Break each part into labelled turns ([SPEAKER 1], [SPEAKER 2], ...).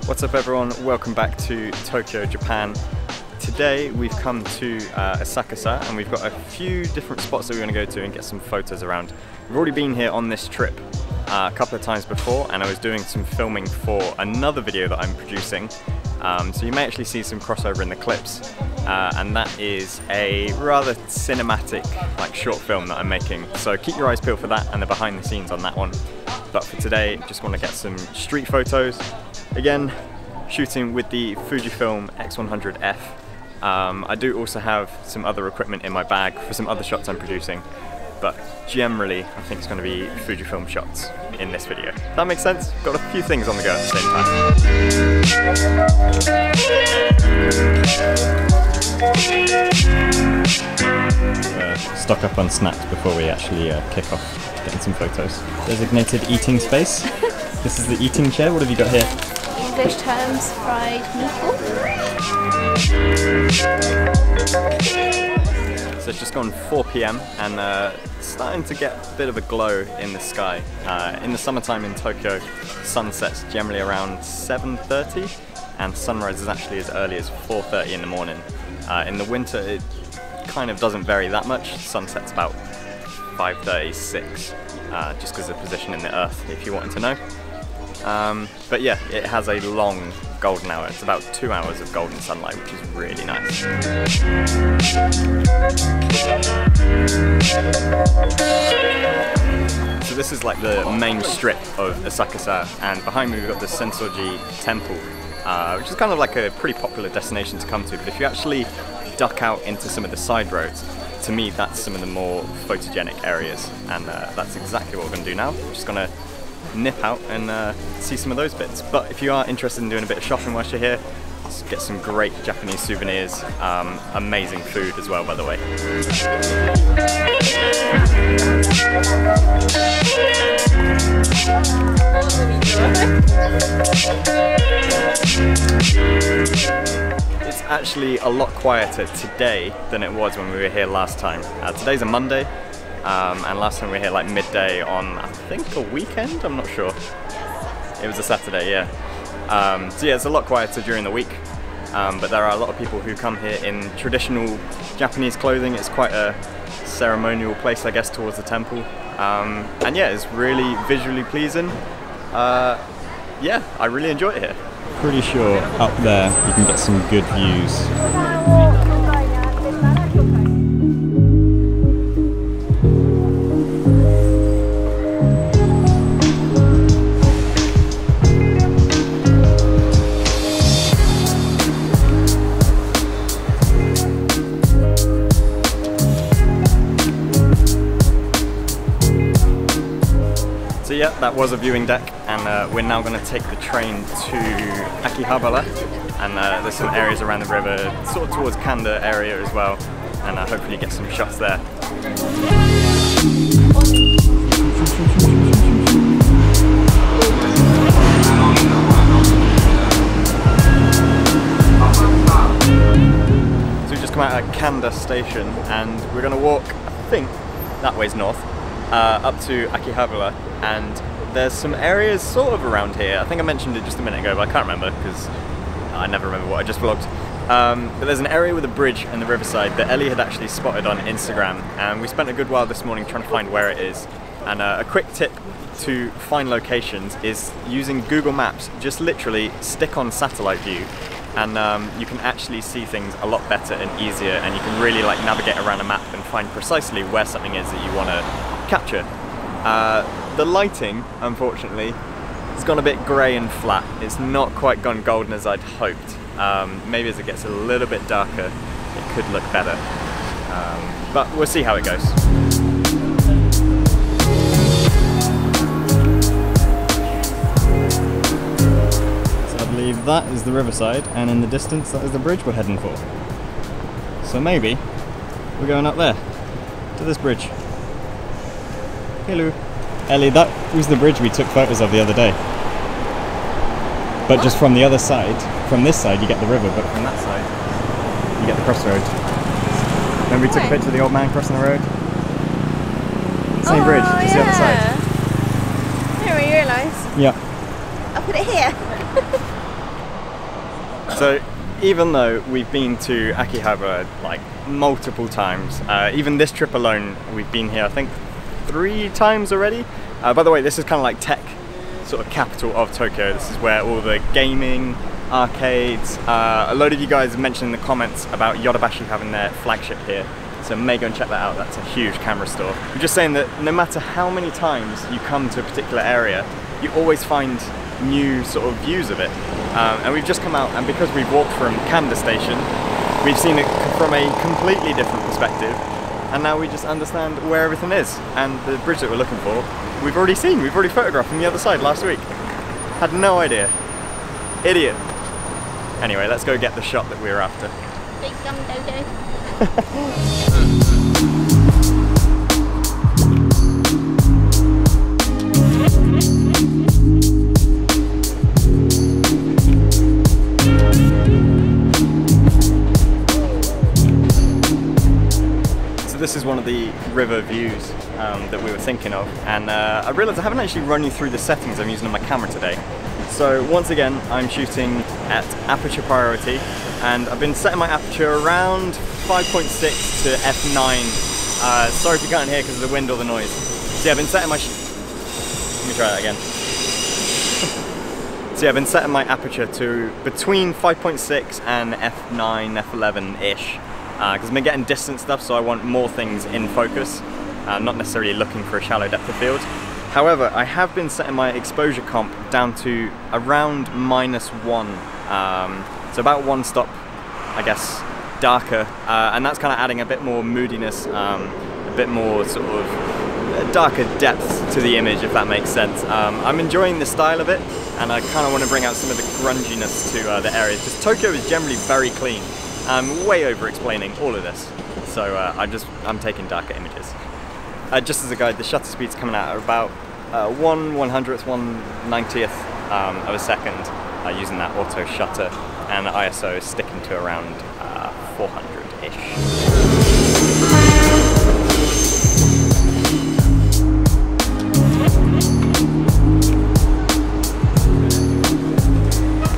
[SPEAKER 1] What's up everyone, welcome back to Tokyo, Japan. Today we've come to Asakusa and we've got a few different spots that we're going to go to and get some photos around. We've already been here on this trip a couple of times before, and I was doing some filming for another video that I'm producing. So you may actually see some crossover in the clips, and that is a rather cinematic short film that I'm making. So keep your eyes peeled for that and the behind the scenes on that one. But for today, just want to get some street photos. Again, shooting with the Fujifilm X100F. I do also have some other equipment in my bag for some other shots I'm producing, but generally I think it's going to be Fujifilm shots in this video. That makes sense? Got a few things on the go at the same time. Stock up on snacks before we actually kick off getting some photos. Designated eating space. This is the eating chair. What have you got here?
[SPEAKER 2] English terms, fried meatball.
[SPEAKER 1] So it's just gone 4 PM and starting to get a bit of a glow in the sky. In the summertime in Tokyo, sunset's generally around 7:30 and sunrise is actually as early as 4:30 in the morning. In the winter it kind of doesn't vary that much. Sunset's about 5:30, 6, just because of the position in the earth, if you wanted to know. But yeah, it has a long golden hour. It's about 2 hours of golden sunlight, which is really nice. So this is like the main strip of Asakusa, and behind me we've got the Sensoji temple, which is kind of like a pretty popular destination to come to. But if you actually duck out into some of the side roads, to me that's some of the more photogenic areas, and that's exactly what we're going to do now. We're just going to nip out and see some of those bits. But if you are interested in doing a bit of shopping whilst you're here, just get some great Japanese souvenirs, amazing food as well, by the way. It's actually a lot quieter today than it was when we were here last time. Today's a Monday. And last time we were here like midday on, I think, a weekend? I'm not sure. It was a Saturday, yeah. So yeah, it's a lot quieter during the week, but there are a lot of people who come here in traditional Japanese clothing. It's quite a ceremonial place, I guess, towards the temple. And yeah, it's really visually pleasing. Yeah, I really enjoy it here. Pretty sure up there you can get some good views. So yeah, that was a viewing deck, and we're now going to take the train to Akihabara, and there's some areas around the river, sort of towards Kanda area as well, and hopefully get some shots there. So we've just come out of Kanda station, and we're going to walk, I think, that way's north, up to Akihabara, and there's some areas sort of around here. I think I mentioned it just a minute ago, but I can't remember because I never remember what I just vlogged. But there's an area with a bridge and the riverside that Ellie had actually spotted on Instagram, and we spent a good while this morning trying to find where it is. And a quick tip to find locations is using Google Maps. Just literally stick on satellite view, and you can actually see things a lot better and easier, and you can really navigate around a map and find precisely where something is that you want to capture. The lighting, unfortunately, has gone a bit grey and flat. It's not quite gone golden as I'd hoped. Maybe as it gets a little bit darker, it could look better. But we'll see how it goes. So I believe that is the riverside, and in the distance that is the bridge we're heading for. So maybe we're going up there, to this bridge. Hello. Ellie, that was the bridge we took photos of the other day. But just from the other side, from this side you get the river, but from that side you get the crossroad. Remember we took a picture of the old man crossing the road? Same bridge, just the other side.
[SPEAKER 2] I didn't really realise.
[SPEAKER 1] Yeah.
[SPEAKER 2] I'll put it here.
[SPEAKER 1] So even though we've been to Akihabara like multiple times, even this trip alone we've been here I think 3 times already. By the way, this is kind of like tech sort of capital of Tokyo. This is where all the gaming, arcades, a load of you guys mentioned in the comments about Yodobashi having their flagship here, so may go and check that out. That's a huge camera store. I'm just saying that no matter how many times you come to a particular area, you always find new sort of views of it. And we've just come out, and because we've walked from Kanda station, we've seen it from a completely different perspective, and now we just understand where everything is. And the bridge that we're looking for, we've already seen, we've already photographed from the other side last week. Had no idea. Idiot. Anyway, let's go get the shot that we were after.
[SPEAKER 2] Big gum dodo.
[SPEAKER 1] This is one of the river views that we were thinking of, and I realised I haven't actually run you through the settings I'm using on my camera today. So once again, I'm shooting at aperture priority, and I've been setting my aperture around 5.6 to f9. Sorry if you can't hear because of the wind or the noise. So yeah, I've been setting my... Let me try that again. So yeah, I've been setting my aperture to between 5.6 and f9, f11-ish. Because I've been getting distant stuff, so I want more things in focus, not necessarily looking for a shallow depth of field. However, I have been setting my exposure comp down to around -1, so about 1 stop, I guess, darker, and that's kind of adding a bit more moodiness, a bit more sort of darker depth to the image, if that makes sense. I'm enjoying the style of it, and I kind of want to bring out some of the grunginess to the areas, because Tokyo is generally very clean. I'm way over explaining all of this, so I'm taking darker images. Just as a guide, the shutter speed's coming out at about 1/100th, 1/90th of a second using that auto shutter, and the ISO is sticking to around 400-ish.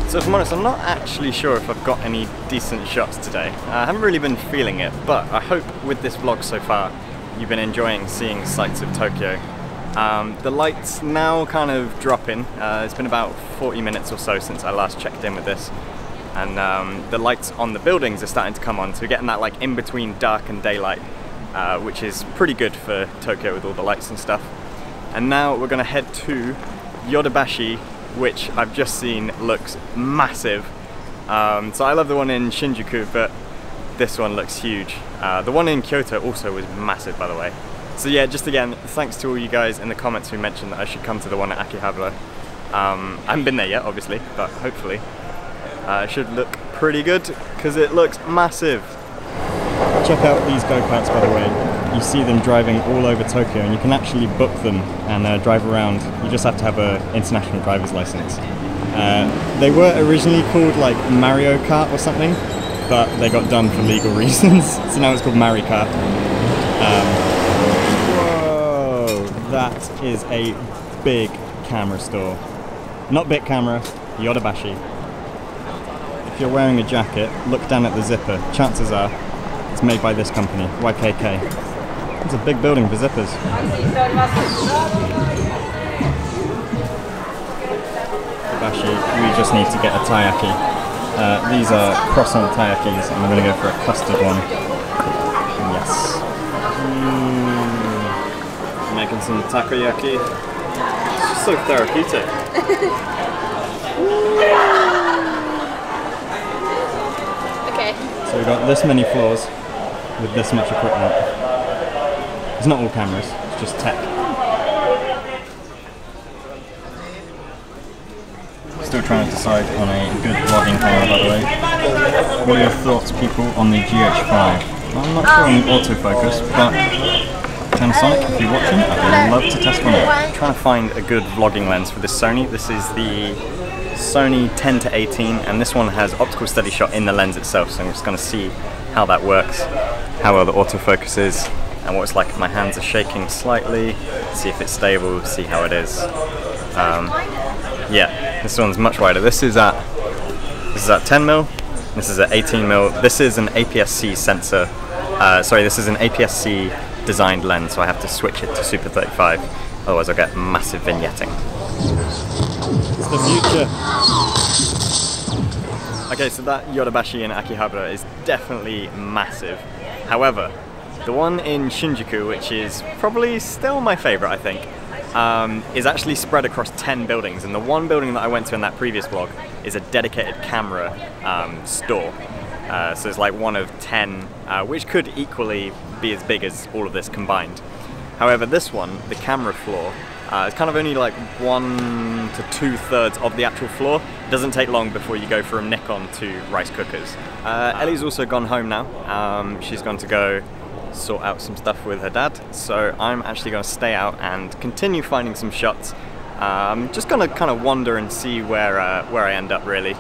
[SPEAKER 1] So if I'm honest, I'm not actually sure if I've got any decent shots today. I haven't really been feeling it, but I hope with this vlog so far you've been enjoying seeing sights of Tokyo. The light's now kind of dropping. It's been about 40 minutes or so since I last checked in with this, and the lights on the buildings are starting to come on, so we're getting that like in between dark and daylight, which is pretty good for Tokyo with all the lights and stuff. And now we're going to head to Yodobashi, which I've just seen looks massive. So I love the one in Shinjuku, but this one looks huge. The one in Kyoto also was massive, by the way. So yeah, just again, thanks to all you guys in the comments who mentioned that I should come to the one at Akihabara. I haven't been there yet, obviously, but hopefully it should look pretty good, because it looks massive. Check out these go-karts, by the way. You see them driving all over Tokyo, and you can actually book them and drive around. You just have to have an international driver's license. They were originally called like Mario Kart or something, but they got done for legal reasons, so now it's called Mario Kart. Whoa, that is a big camera store. Not Big Camera, Yodobashi. If you're wearing a jacket, look down at the zipper. Chances are it's made by this company, YKK. It's a big building for zippers. Yodobashi, we just need to get a taiyaki. These are croissant taiyakis, and I'm going to go for a custard one. Yes. Making some takoyaki. It's just so therapeutic.
[SPEAKER 2] Okay.
[SPEAKER 1] So we've got this many floors with this much equipment. It's not all cameras, it's just tech. Still trying to decide on a good vlogging camera, by the way. What are your thoughts, people, on the GH5? I'm not sure on the autofocus, but Panasonic, if you're watching, I'd love to test one out. I'm trying to find a good vlogging lens for this Sony. This is the Sony 10-18, and this one has optical steady shot in the lens itself, so I'm just going to see how that works, how well the autofocus is, and what it's like if my hands are shaking slightly, see if it's stable, see how it is. Yeah, this one's much wider. This is This is at 10mm, this is at 18mm. This is an APS-C sensor, sorry, this is an APS-C designed lens, so I have to switch it to Super 35, otherwise I'll get massive vignetting. It's the future. Okay, so that Yodobashi in Akihabara is definitely massive. However, the one in Shinjuku, which is probably still my favourite, I think, is actually spread across 10 buildings, and the one building that I went to in that previous vlog is a dedicated camera store. So it's like one of 10, which could equally be as big as all of this combined. However, this one, the camera floor, is kind of only like 1 to 2/3 of the actual floor. It doesn't take long before you go from Nikon to rice cookers. Ellie's also gone home now. She's gone to go sort out some stuff with her dad, so I'm actually going to stay out and continue finding some shots. I'm just going to kind of wander and see where I end up, really.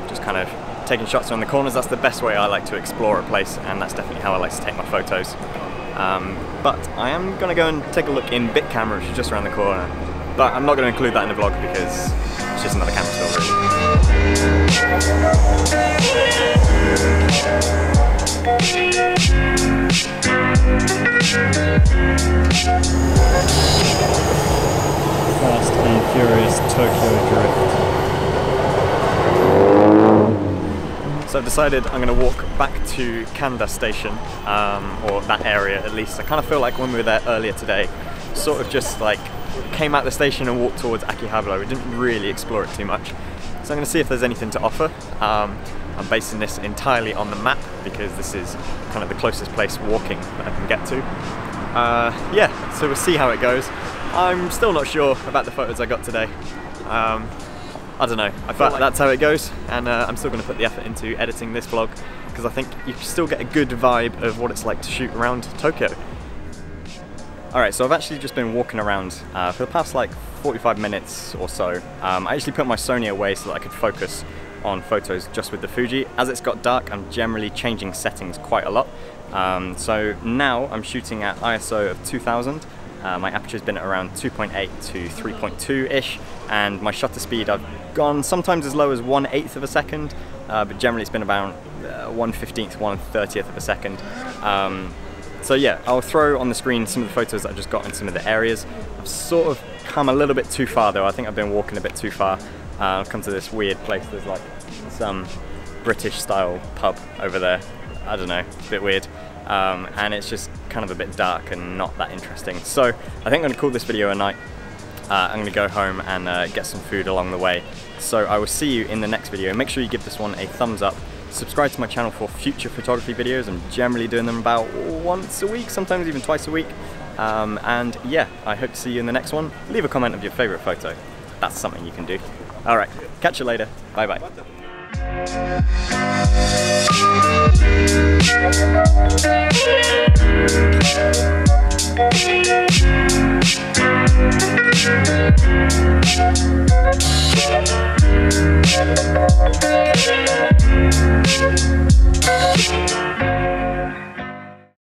[SPEAKER 1] Just kind of taking shots around the corners. That's the best way I like to explore a place, and that's definitely how I like to take my photos. But I am going to go and take a look in Bit Camera, which is just around the corner. But I'm not going to include that in the vlog because it's just another camera store, Fast and Furious Tokyo Drift. So I've decided I'm going to walk back to Kanda station, or that area at least. I kind of feel like when we were there earlier today, sort of just like came out the station and walked towards Akihabara. We didn't really explore it too much. So I'm going to see if there's anything to offer. I'm basing this entirely on the map because this is kind of the closest place walking that I can get to. Yeah, so we'll see how it goes. I'm still not sure about the photos I got today. I don't know, but that's how it goes, and I'm still going to put the effort into editing this vlog because I think you can still get a good vibe of what it's like to shoot around Tokyo. Alright, so I've actually just been walking around for the past like 45 minutes or so. I actually put my Sony away so that I could focus on photos just with the Fuji. As it's got dark, I'm generally changing settings quite a lot. So now I'm shooting at ISO of 2000. My aperture's been at around 2.8 to 3.2-ish, and my shutter speed I've gone sometimes as low as 1/8 of a second, but generally it's been about 1/15th, 1/30th of a second. So yeah, I'll throw on the screen some of the photos that I just got in some of the areas. I've sort of come a little bit too far though. I think I've been walking a bit too far. I've come to this weird place. There's like some British style pub over there. I don't know, it's a bit weird. And it's just kind of a bit dark and not that interesting. So I think I'm going to call this video a night. I'm going to go home and get some food along the way. So I will see you in the next video. Make sure you give this one a thumbs up. Subscribe to my channel for future photography videos. I'm generally doing them about once a week, sometimes even twice a week. And yeah, I hope to see you in the next one. Leave a comment of your favourite photo. That's something you can do. Alright, catch you later. Bye bye.